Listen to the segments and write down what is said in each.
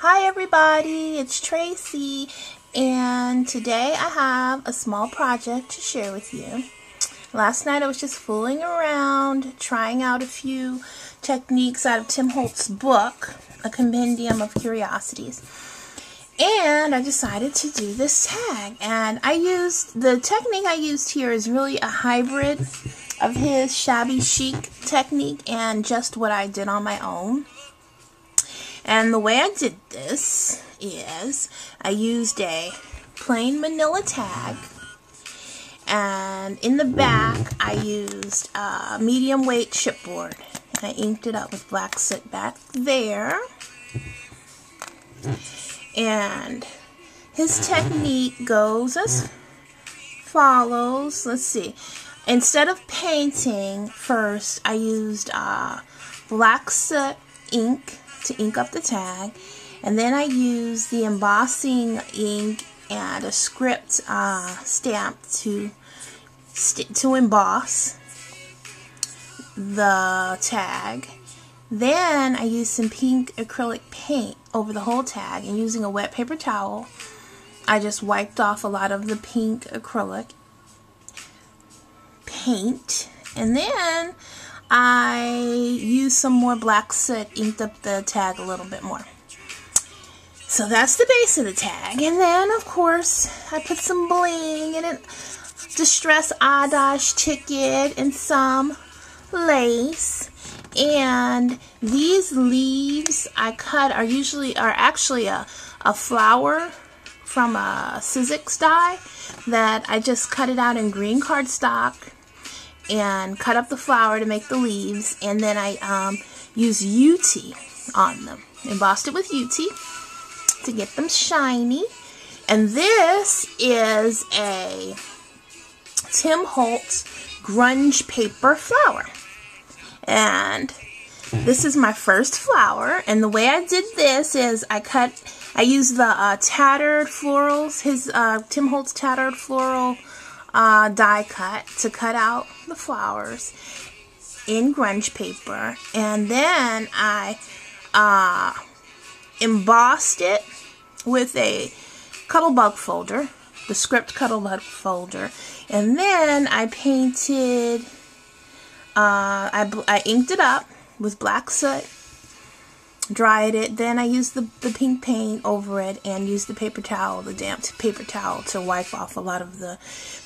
Hi everybody, it's Tracy, and today I have a small project to share with you. Last night I was just fooling around, trying out a few techniques out of Tim Holtz's book, A Compendium of Curiosities. And I decided to do this tag, and the technique I used here is really a hybrid of his Shabby Chic technique and just what I did on my own. And the way I did this is I used a plain manila tag, and in the back I used a medium weight chipboard, and I inked it up with black soot back there. And his technique goes as follows. Let's see. Instead of painting first, I used black soot ink to ink up the tag, and then I used the embossing ink and a script stamp to emboss the tag. Then I used some pink acrylic paint over the whole tag, and using a wet paper towel I just wiped off a lot of the pink acrylic paint, and then I used some more black soot, inked up the tag a little bit more. So that's the base of the tag. And then, of course, I put some bling in it, distress Adash ticket, and some lace. And these leaves I cut are actually a flower from a Sizzix die that I just cut it out in green cardstock and cut up the flower to make the leaves, and then I used UT on them. Embossed it with UT to get them shiny. And this is a Tim Holtz grunge paper flower. And this is my first flower, and the way I did this is I used the tattered florals, his Tim Holtz tattered floral die cut to cut out the flowers in grunge paper, and then I embossed it with a Cuttlebug folder, the script Cuttlebug folder, and then I painted, I inked it up with black soot, dried it, then I used the pink paint over it and used the paper towel, the damp paper towel, to wipe off a lot of the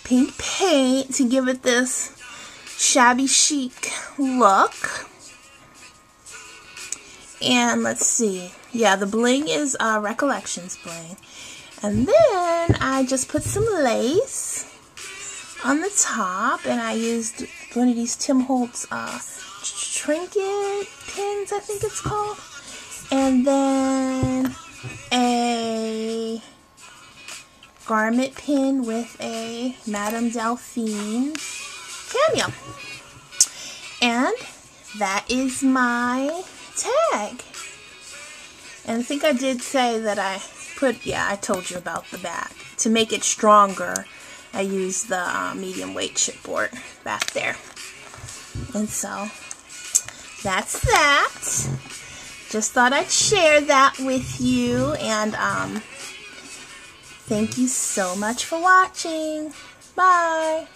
pink paint to give it this shabby chic look. And let's see, yeah, the bling is Recollections bling. And then I just put some lace on the top, and I used one of these Tim Holtz trinket pins, I think it's called. And then a garment pin with a Madame Delphine cameo. And that is my tag. And I think I did say that I told you about the back. To make it stronger, I used the medium weight chipboard back there. And so that's that. Just thought I'd share that with you, and thank you so much for watching. Bye.